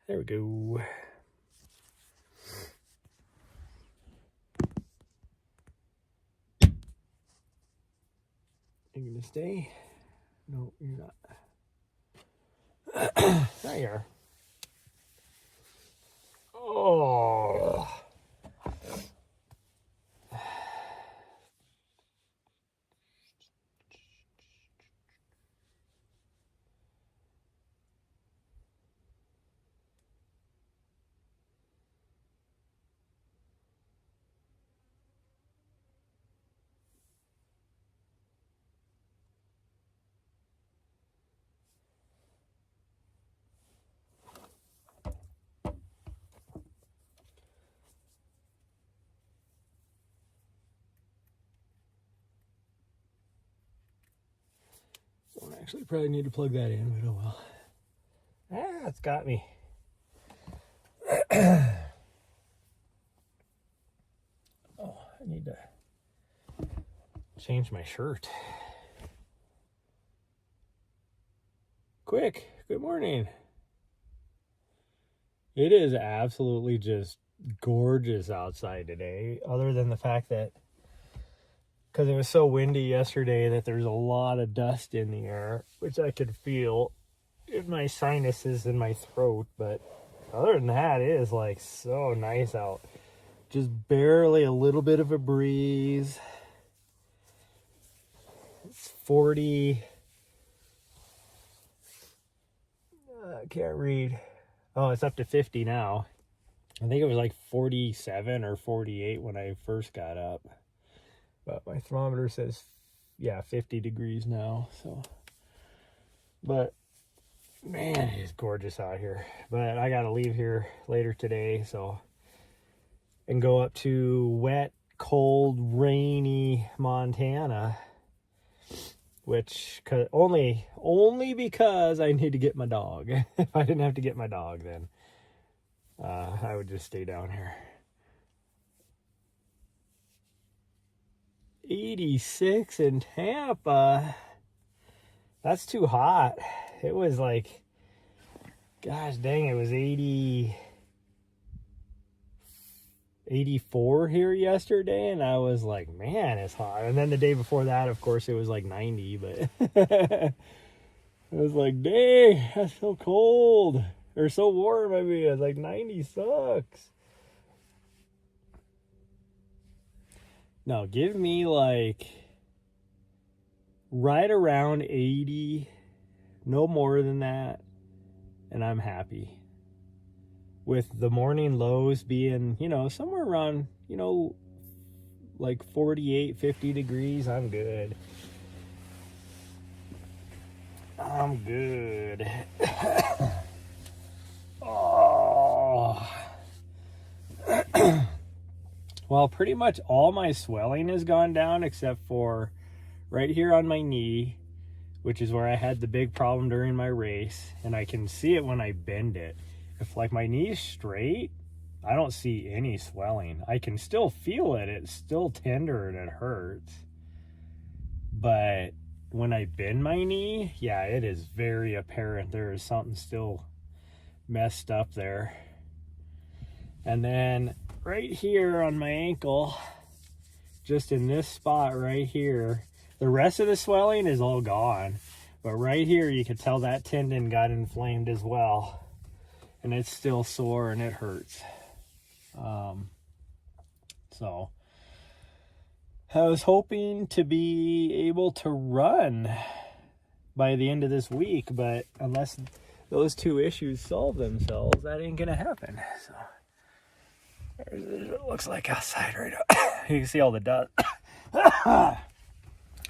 There we go. You gonna stay? No, you're not. There you are. Oh. Don't actually probably need to plug that in, but oh well. Ah, it's got me. Oh, I need to change my shirt. Quick, good morning. It is absolutely just gorgeous outside today, other than the fact that because it was so windy yesterday that there's a lot of dust in the air, which I could feel in my sinuses and my throat. But other than that, it is like so nice out. Just barely a little bit of a breeze. It's 40. I can't read. Oh, it's up to 50 now. I think it was like 47 or 48 when I first got up. But my thermometer says, yeah, 50 degrees now. So, but man, it is gorgeous out here. But I got to leave here later today, so, and go up to wet, cold, rainy Montana, which only because I need to get my dog. If I didn't have to get my dog, then I would just stay down here. 86 in Tampa. That's too hot. It was like, gosh dang, it was 84 here yesterday, and I was like, man, it's hot. And then the day before that, of course, it was like 90, but I was like, dang, that's so cold. Or so warm, I mean. I was like, 90 sucks. No, give me like right around 80, no more than that, and I'm happy. With the morning lows being, somewhere around, like 48, 50 degrees, I'm good. I'm good. Oh. Well, pretty much all my swelling has gone down except for right here on my knee, which is where I had the big problem during my race, and I can see it when I bend it. If like my knee's straight, I don't see any swelling. I can still feel it. It's still tender and it hurts. But when I bend my knee, yeah, it is very apparent there is something still messed up there. And then right here on my ankle, just in this spot right here, the rest of the swelling is all gone. But right here, you can tell that tendon got inflamed as well. And it's still sore and it hurts. So I was hoping to be able to run by the end of this week, but unless those two issues solve themselves, that ain't gonna happen. So there's what it looks like outside right now. You can see all the dust.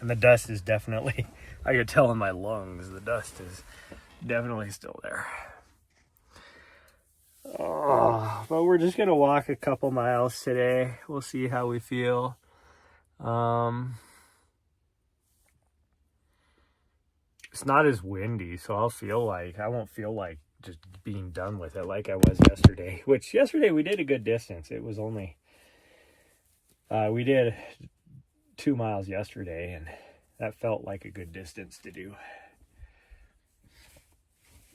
And the dust is definitely, I could tell in my lungs, the dust is definitely still there. Oh, but we're just gonna walk a couple miles today. We'll see how we feel. It's not as windy, so I won't feel like just being done with it like I was yesterday. Which yesterday we did a good distance. It was only we did 2 miles yesterday, and that felt like a good distance to do.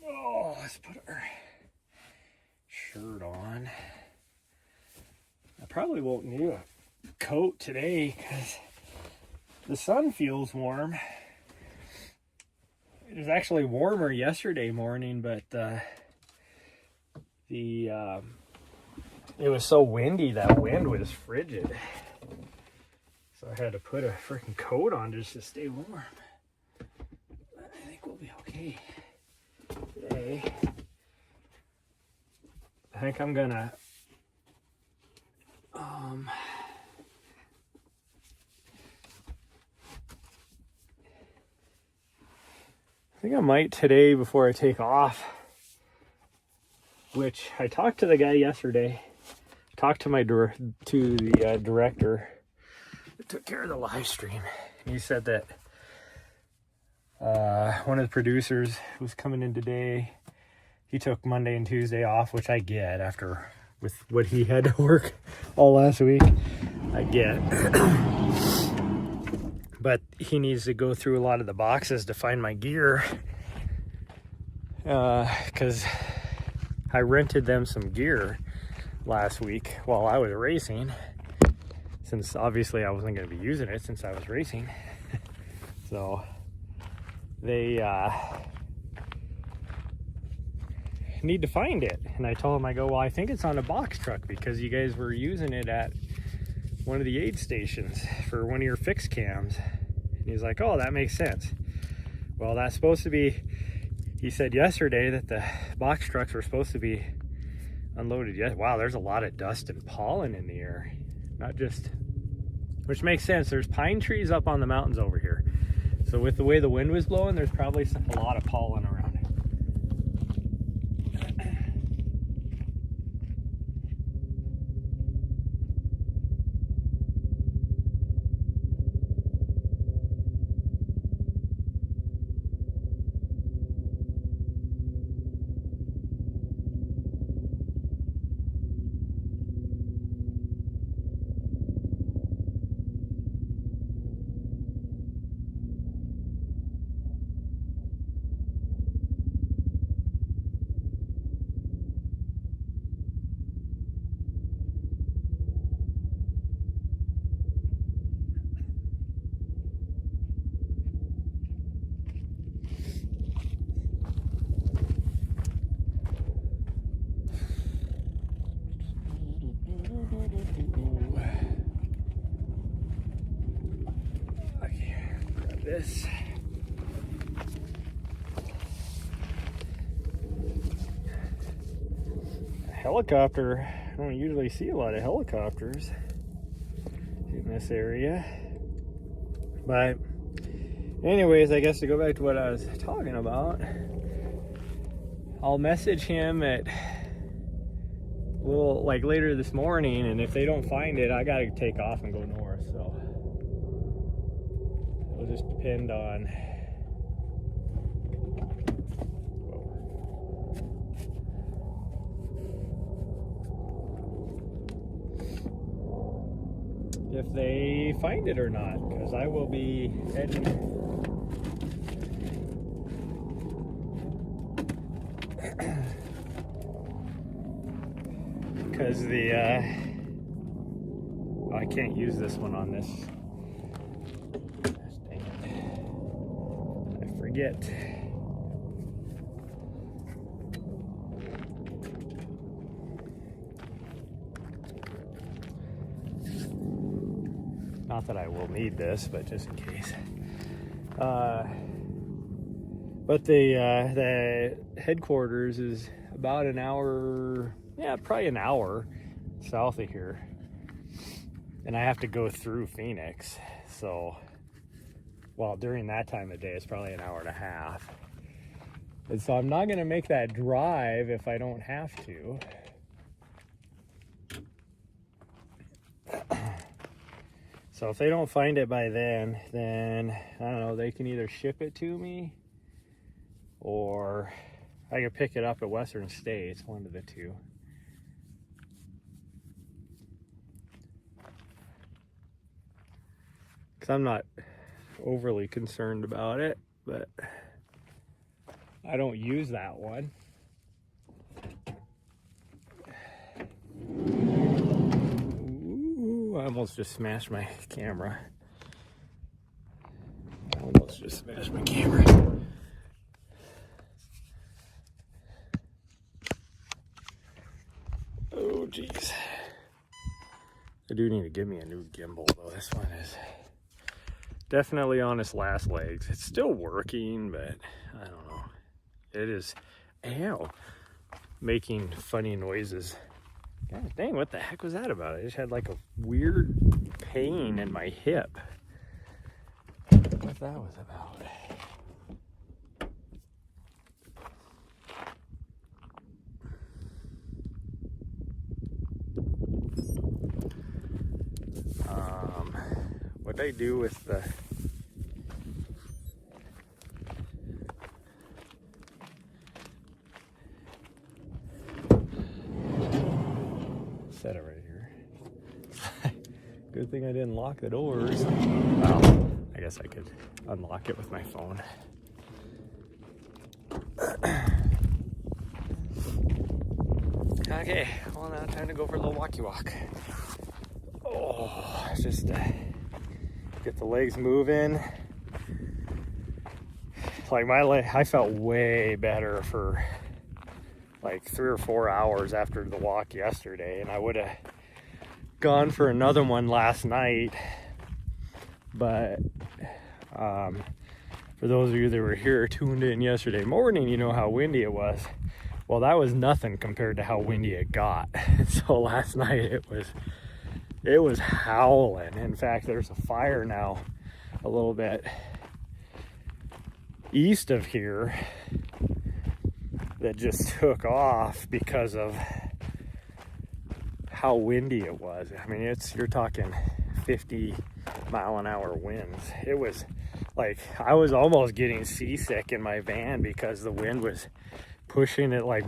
Oh, let's put our shirt on. I probably won't need a coat today because the sun feels warm. It was actually warmer yesterday morning, but it was so windy, that wind was frigid. So I had to put a freaking coat on just to stay warm. But I think we'll be okay today. I think I'm gonna I think I might today before I take off, which I talked to the guy yesterday, talked to the director that took care of the live stream. And he said that one of the producers was coming in today. He took Monday and Tuesday off, which I get after with what he had to work all last week. I get. But he needs to go through a lot of the boxes to find my gear, because I rented them some gear last week while I was racing, since obviously I wasn't going to be using it since I was racing. So they need to find it, and I told him, I go, well, I think it's on a box truck because you guys were using it at one of the aid stations for one of your fixed cams. And he's like, oh, that makes sense. Well, that's supposed to be, he said yesterday that the box trucks were supposed to be unloaded yet. Wow, there's a lot of dust and pollen in the air. Not just, which makes sense. There's pine trees up on the mountains over here. So with the way the wind was blowing, there's probably a lot of pollen around. This helicopter, I don't usually see a lot of helicopters in this area, but anyways, I guess to go back to what I was talking about, I'll message him at later this morning, and if they don't find it, I gotta take off and go north. So it'll just depend on if they find it or not, because I will be heading because I can't use this one on this. Dang it. I forget. Not that I will need this, but just in case. But the headquarters is about an hour, probably an hour south of here. And I have to go through Phoenix. So, during that time of day, it's probably an hour and a half. And so I'm not going to make that drive if I don't have to. So if they don't find it by then I don't know, they can either ship it to me or I can pick it up at Western States, one of the two. Because I'm not overly concerned about it, but I don't use that one. almost just smashed my camera. Oh, jeez. I do need to give me a new gimbal, though. This one is definitely on its last legs. It's still working, but I don't know. It is, making funny noises. God dang, what the heck was that about? I just had like a weird pain in my hip. What that was about. What I do with the set it right here. Good thing I didn't lock the doors. Well, I guess I could unlock it with my phone. Okay, well now time to go for a little walkie walk. Oh, just get the legs moving. Like my leg, I felt way better for like 3 or 4 hours after the walk yesterday, and I would have gone for another one last night, but for those of you that were here tuned in yesterday morning, you know how windy it was. Well, that was nothing compared to how windy it got. So last night it was howling. In fact, there's a fire now a little bit east of here that just took off because of how windy it was. I mean, you're talking 50-mile-an-hour winds. It was like I was almost getting seasick in my van because the wind was pushing it like